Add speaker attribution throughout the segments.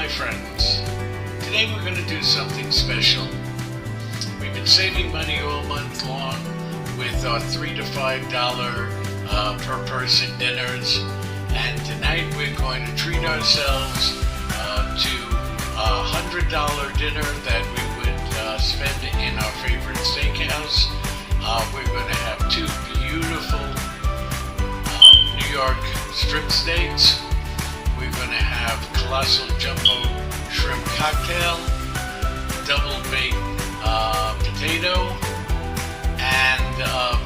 Speaker 1: my friends. Today we're going to do something special. We've been saving money all month long with our $3 to $5 per person dinners, and tonight we're going to treat ourselves to a $100 dinner that we would spend in our favorite steakhouse. We're going to have two beautiful New York strip steaks. We're going to have colossal jumbo shrimp cocktail, double baked potato, and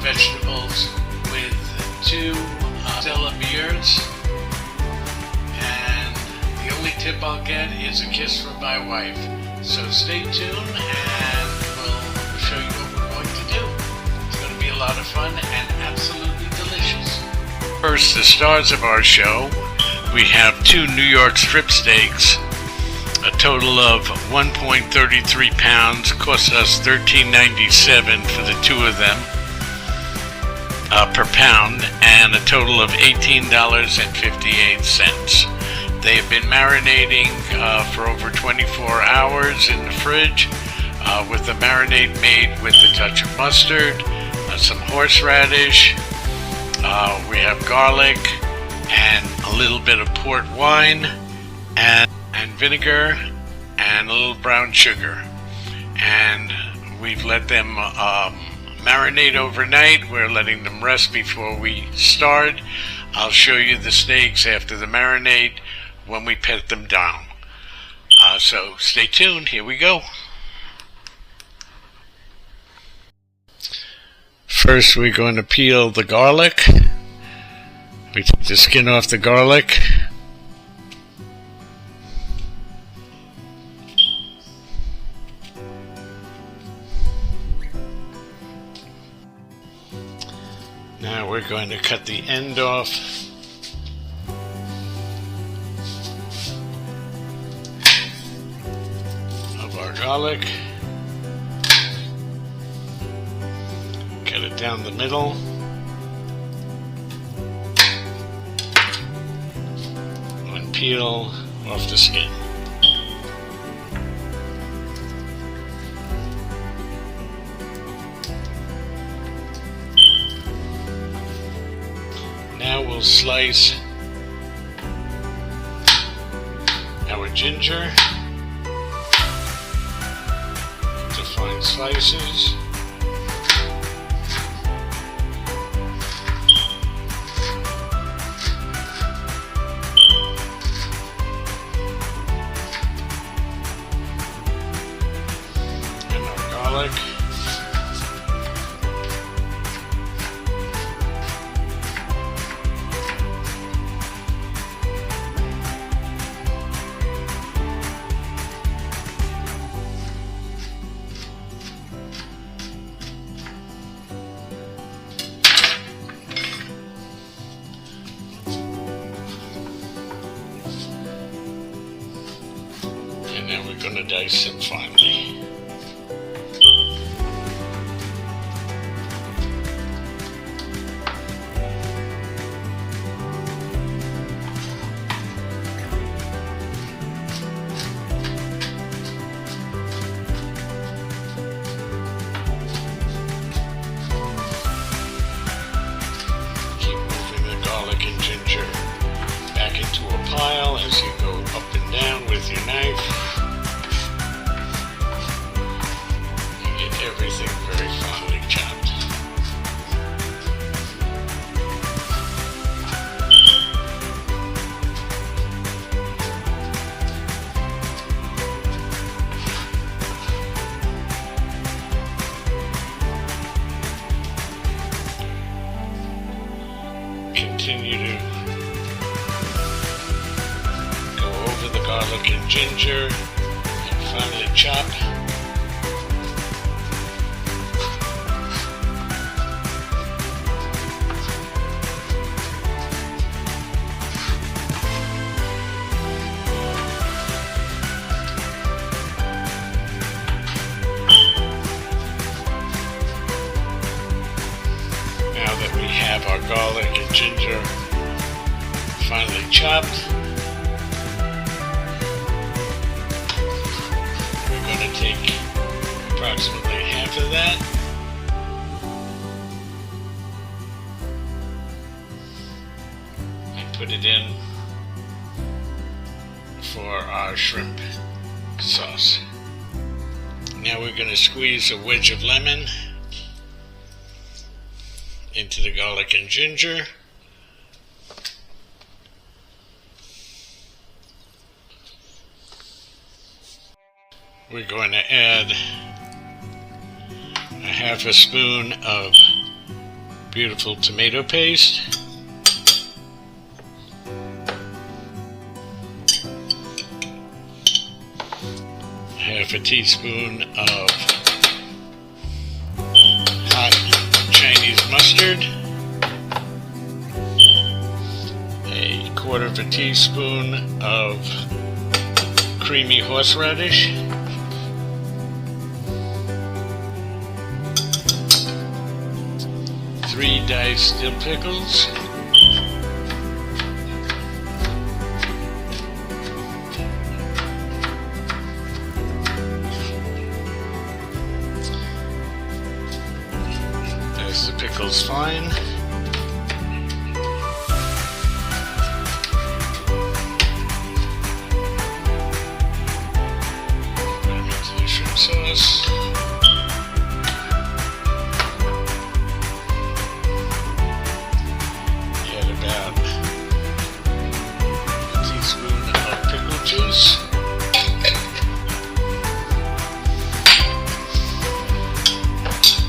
Speaker 1: vegetables with two Stellas beers. And the only tip I'll get is a kiss from my wife. So stay tuned and we'll show you what we're going to do. It's going to be a lot of fun and absolutely delicious. First, the stars of our show. We have two New York strip steaks, a total of 1.33 pounds, cost us $13.97 for the two of them per pound, and a total of $18.58. They have been marinating for over 24 hours in the fridge with the marinade made with a touch of mustard, some horseradish, we have garlic, and a little bit of port wine, and vinegar, and a little brown sugar. And we've let them marinate overnight. We're letting them rest before we start. I'll show you the steaks after the marinade when we put them down. So stay tuned. Here we go. First, we're going to peel the garlic. We take the skin off the garlic. Now we're going to cut the end off. Of our garlic. Cut it down the middle. And peel off the skin. Now we'll slice our ginger into fine slices. And our garlic. And then we're going to dice them finely. Keep moving the garlic and ginger back into a pile as you go up and down with your knife. Everything very finely chopped. Continue to go over the garlic and ginger and finely chop. Have our garlic and ginger finely chopped. approximately half of that. And put it in for our shrimp sauce. Now we're going to squeeze a wedge of lemon into the garlic and ginger. We're going to add a half a spoon of beautiful tomato paste. Half a teaspoon of hot Chinese mustard. A quarter of a teaspoon of creamy horseradish. 3 diced dill pickles. There's the pickles fine. Put them into the shrimp sauce. Juice.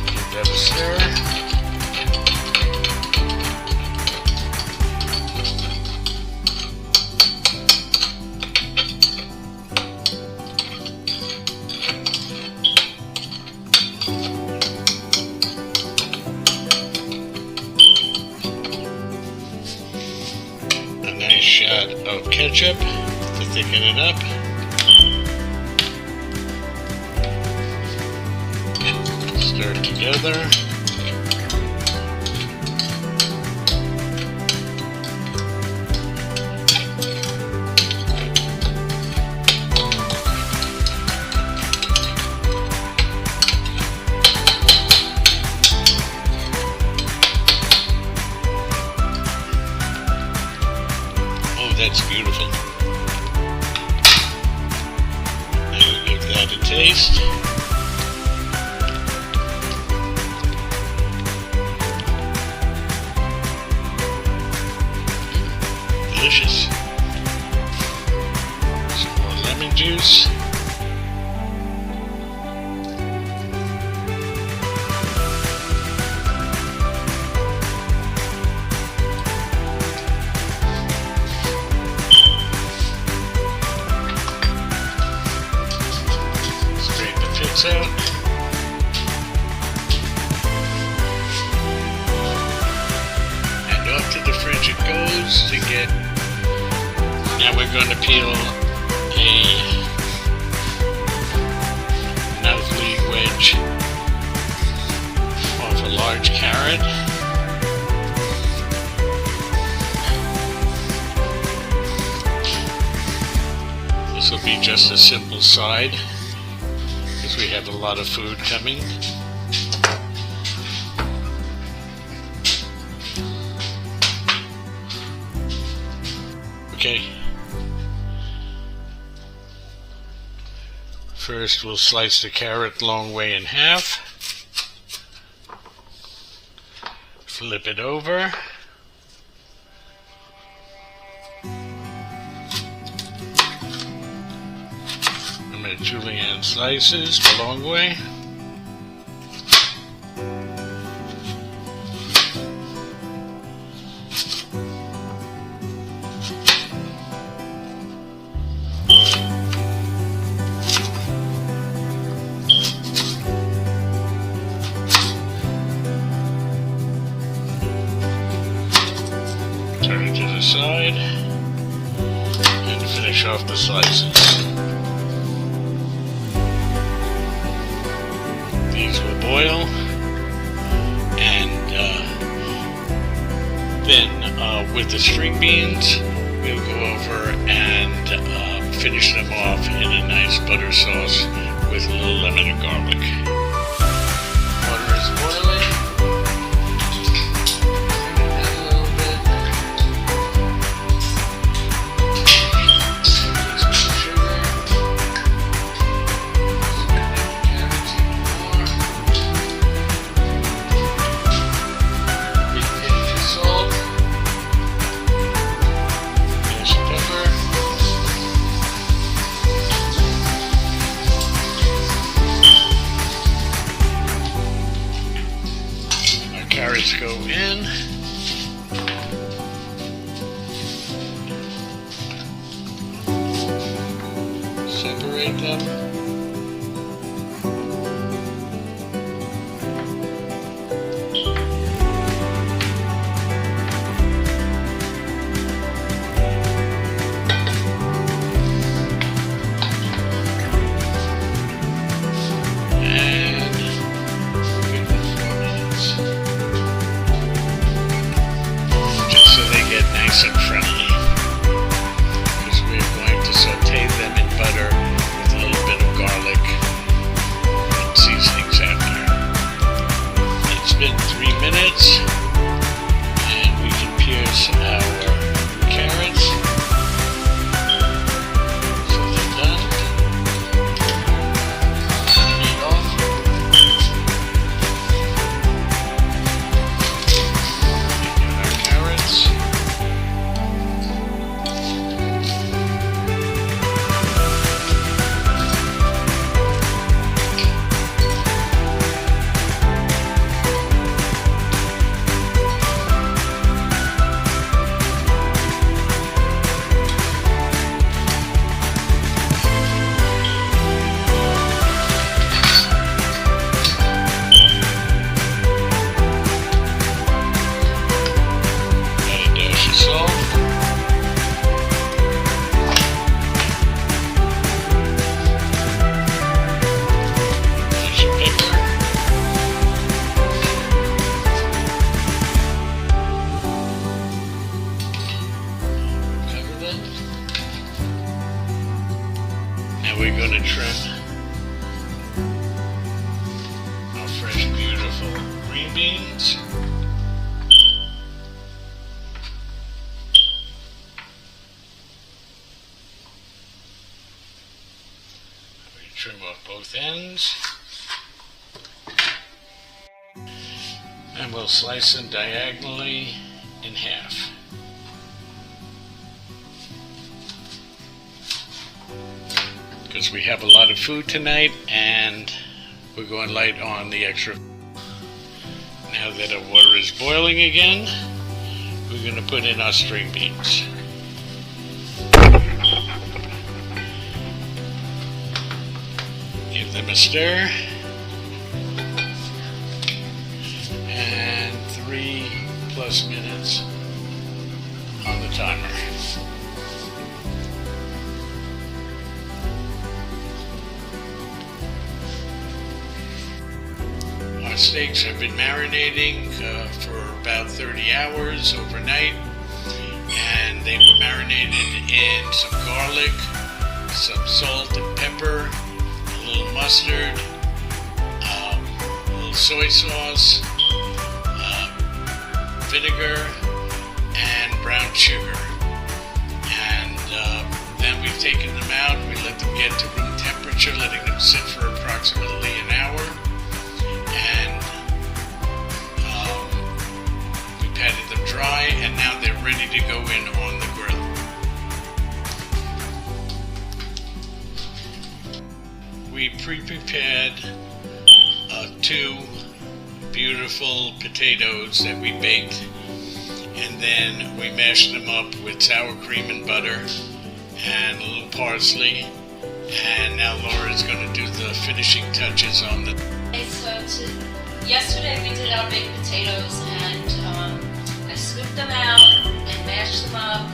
Speaker 1: Give that a stir. A nice shot of ketchup to thicken it up. Stir it together. Oh, that's beautiful. A taste. Delicious. Some more lemon juice. Out. And off to the fridge it goes to get. Now we're going to peel a lovely wedge off a large carrot. This will be just a simple side, because we have a lot of food coming. Okay. First we'll slice the carrot long way in half. Flip it over. Julienne slices the long way. Turn it to the side and finish off the slices. These will boil, and then with the string beans, we'll go over and finish them off in a nice butter sauce with a little lemon and garlic. Water is boiling. Carrots go in. Separate them. Nice and friendly, because we're going to saute them in butter with a little bit of garlic and seasonings after. It's been 3 minutes, and we can pierce our carrots. So they're done. Meat off. And our carrots. And we're going to trim our fresh, beautiful green beans. We trim off both ends. And we'll slice them diagonally in half. Because we have a lot of food tonight and we're going light on the extra. Now that our water is boiling again, we're going to put in our string beans. Give them a stir. And 3+ minutes on the timer. Our steaks have been marinating for about 30 hours overnight, and they were marinated in some garlic, some salt and pepper, a little mustard, a little soy sauce, vinegar, and brown sugar. And then we've taken them out. We let them get to room temperature, letting them sit for approximately an hour. And we patted them dry, and now they're ready to go in on the grill. We pre-prepared 2 beautiful potatoes that we baked, and then we mashed them up with sour cream and butter and a little parsley. And now Laura's going to do the finishing touches on the.
Speaker 2: Okay, so yesterday we did our baked potatoes, and I scooped them out and mashed them up,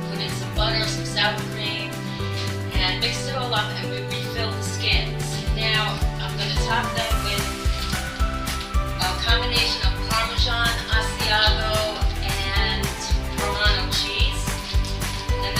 Speaker 2: put in some butter, some sour cream, and mixed it all up, and we refilled the skins. Now I'm going to top them with a combination of Parmesan, Asiago, and Romano cheese. Then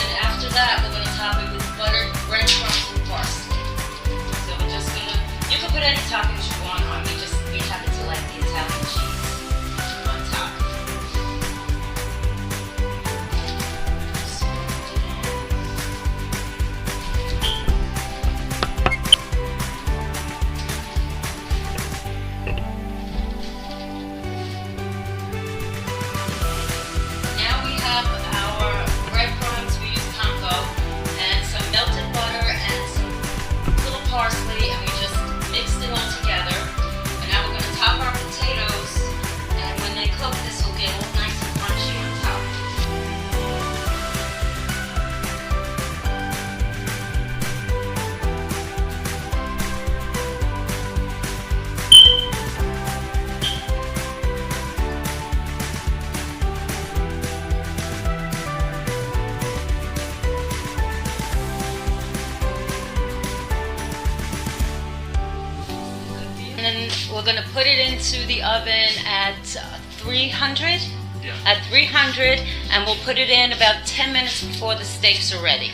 Speaker 2: we're going to put it into the oven at 300.
Speaker 1: Yeah.
Speaker 2: At 300, and we'll put it in about 10 minutes before the steaks are ready.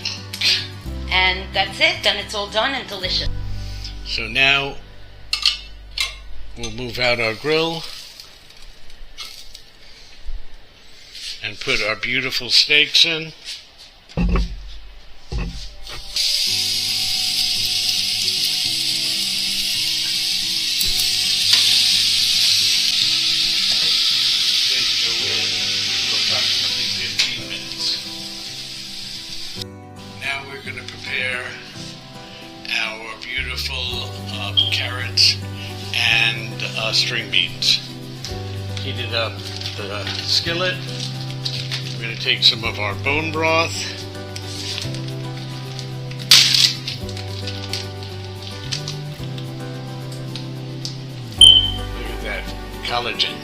Speaker 2: And that's it. Then it's all done and delicious.
Speaker 1: So now we'll move out our grill and put our beautiful steaks in. Now we're going to prepare our beautiful carrots and string beans. Heated up the skillet. We're going to take some of our bone broth. Look at that collagen.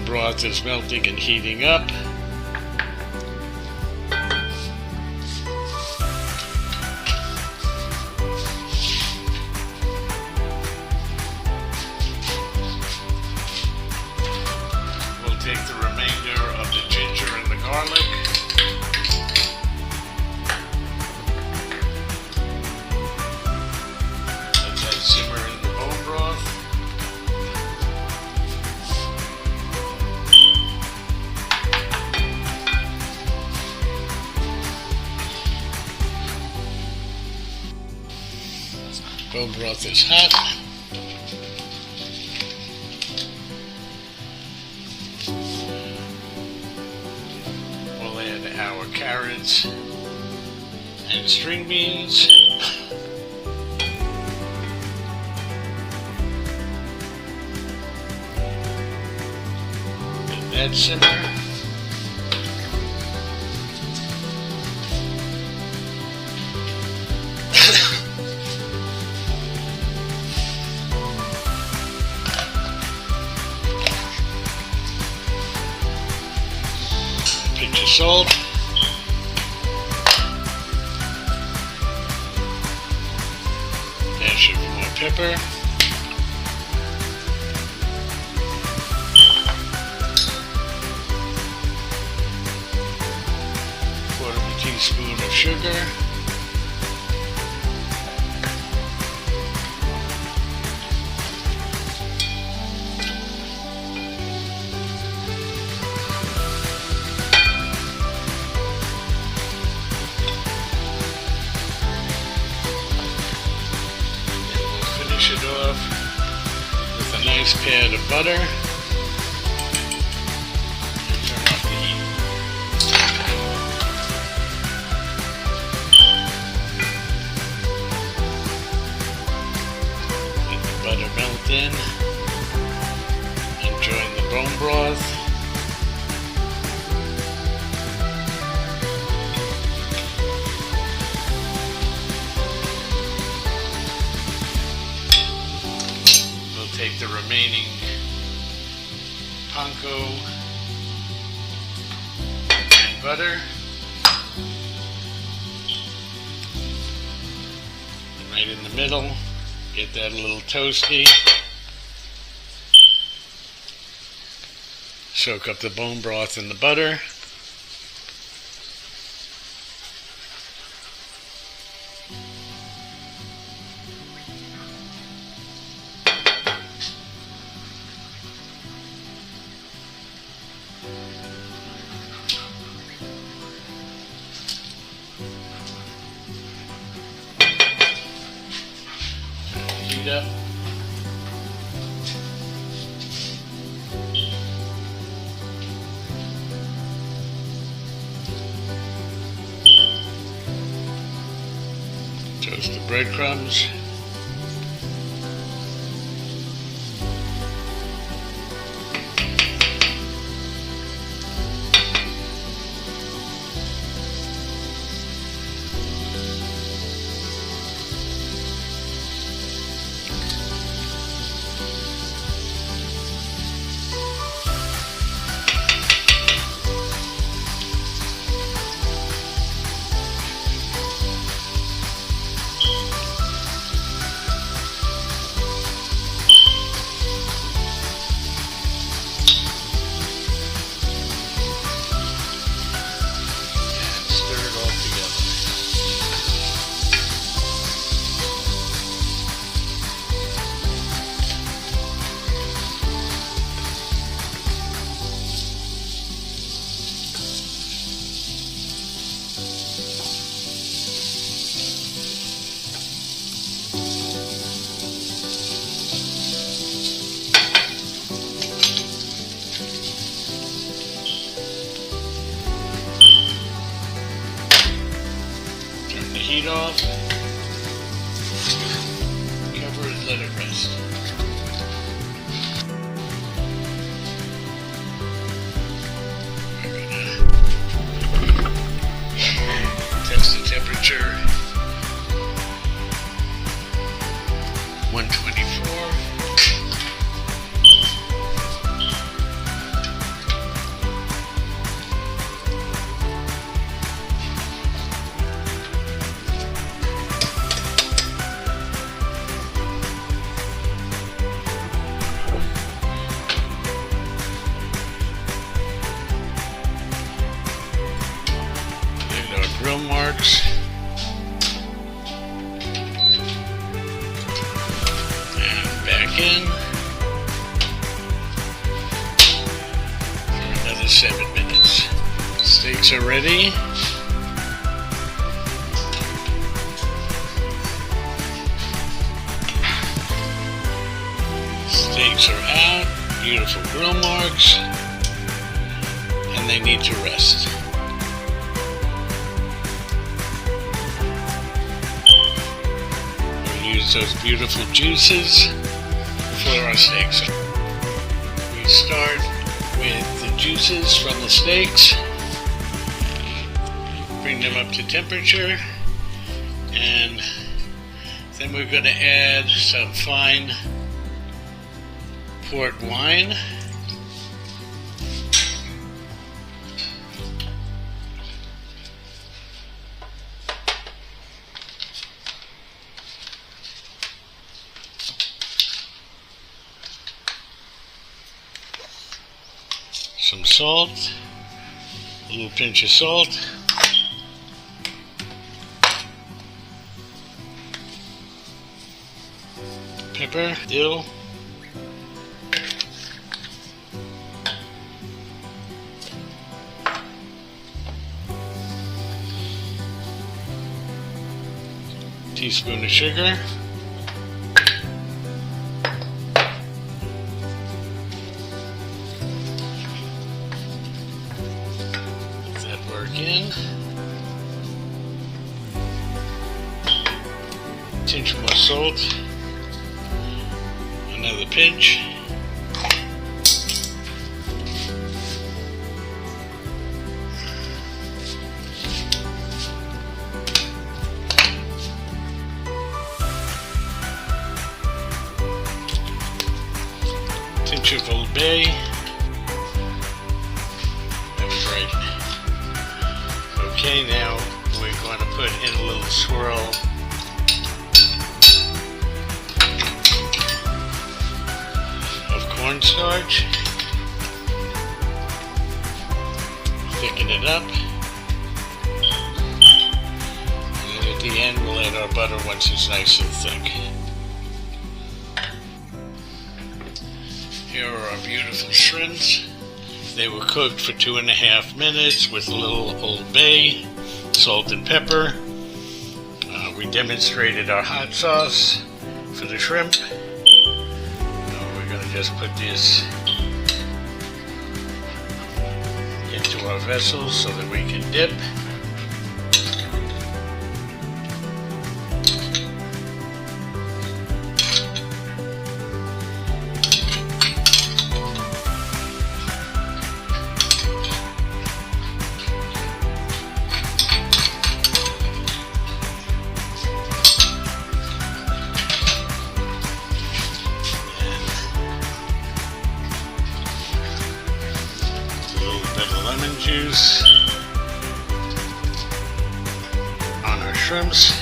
Speaker 1: Broth is melting and heating up. We'll take the remainder of the ginger and the garlic. Let that simmer in the bone broth. Bone broth is hot. We'll add our carrots and string beans. Let that simmer. Pinch of salt. Dash of more pepper. Quarter of a teaspoon of sugar. Finish it off with a nice pad of butter. And turn off the heat. Let the butter melt in and join the bone broth. Take the remaining panko and butter and right in the middle, get that a little toasty. Soak up the bone broth in the butter. Heat up. Toast the breadcrumbs. meat off. Cover it, let it rest. We're gonna test the temperature. 124. Grill marks. And back in for another 7 minutes. Steaks are ready. Steaks are out. Beautiful grill marks. And they need to rest. Use those beautiful juices for our steaks. We start with the juices from the steaks, bring them up to temperature, and then we're going to add some fine port wine. Some salt, a little pinch of salt, pepper, dill, teaspoon of sugar, in, pinch more salt, another pinch, pinch of Old Bay. Okay, now we're going to put in a little swirl of cornstarch, thicken it up, and then at the end we'll add our butter once it's nice and thick. Here are our beautiful shrimps. They were cooked for 2.5 minutes with a little Old Bay, salt and pepper. We demonstrated our hot sauce for the shrimp. We're going to just put this into our vessels so that we can dip. Lemon juice on our shrimps.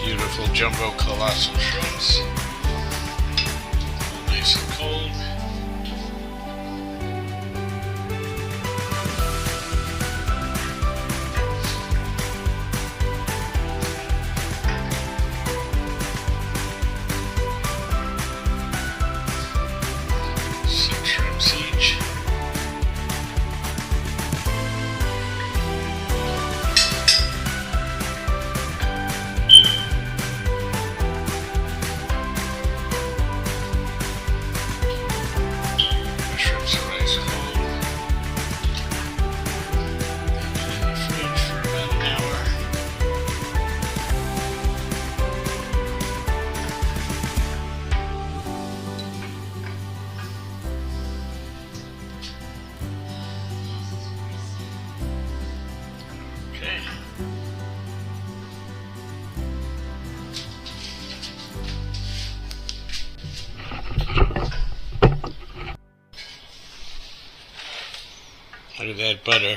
Speaker 1: Beautiful jumbo colossal shrimps. Nice and cold. at that butter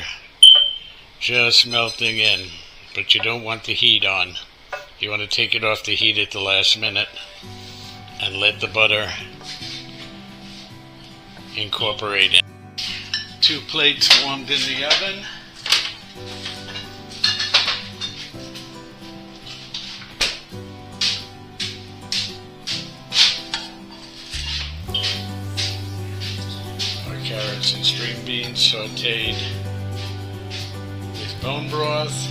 Speaker 1: just melting in, but you don't want the heat on. You want to take it off the heat at the last minute and let the butter incorporate in. 2 plates warmed in the oven. Our carrots and string beans sauteed with bone broth,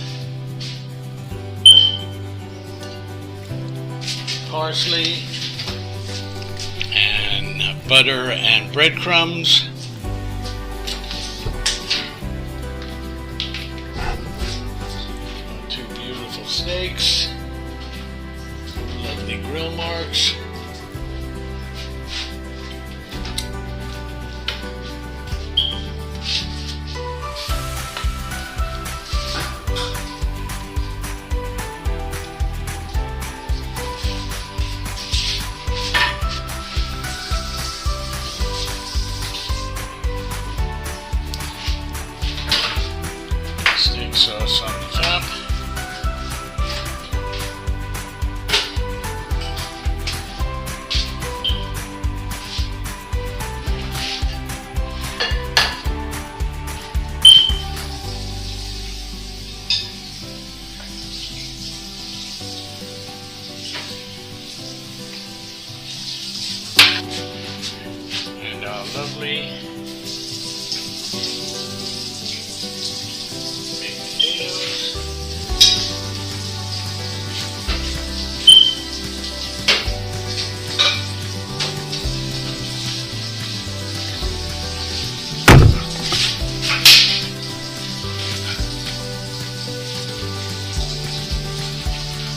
Speaker 1: parsley, and butter and breadcrumbs. Two beautiful steaks, lovely grill marks. Steak sauce on the top. And our lovely potatoes.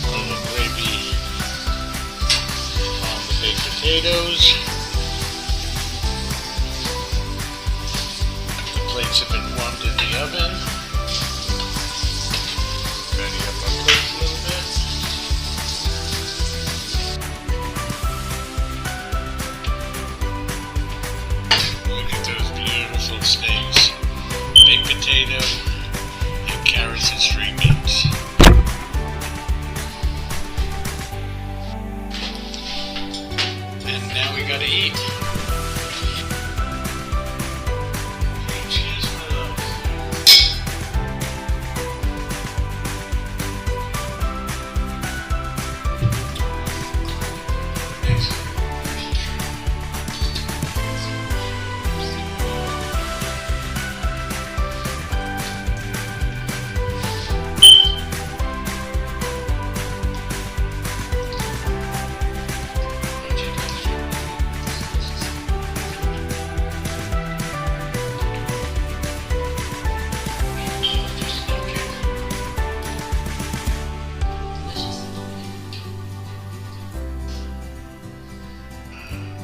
Speaker 1: A little gravy on the baked potatoes. The plates have been warmed in the oven. Ready up our plate a little bit. Look at those beautiful steaks. Baked potato and carrots and string beans. And now we gotta eat. Cheers, my love.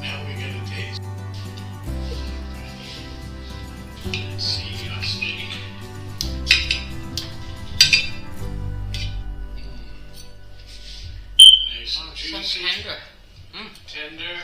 Speaker 1: Now we gotta taste. Let's see our steak. Nice and
Speaker 2: So
Speaker 1: juicy.
Speaker 2: tender.
Speaker 1: Tender.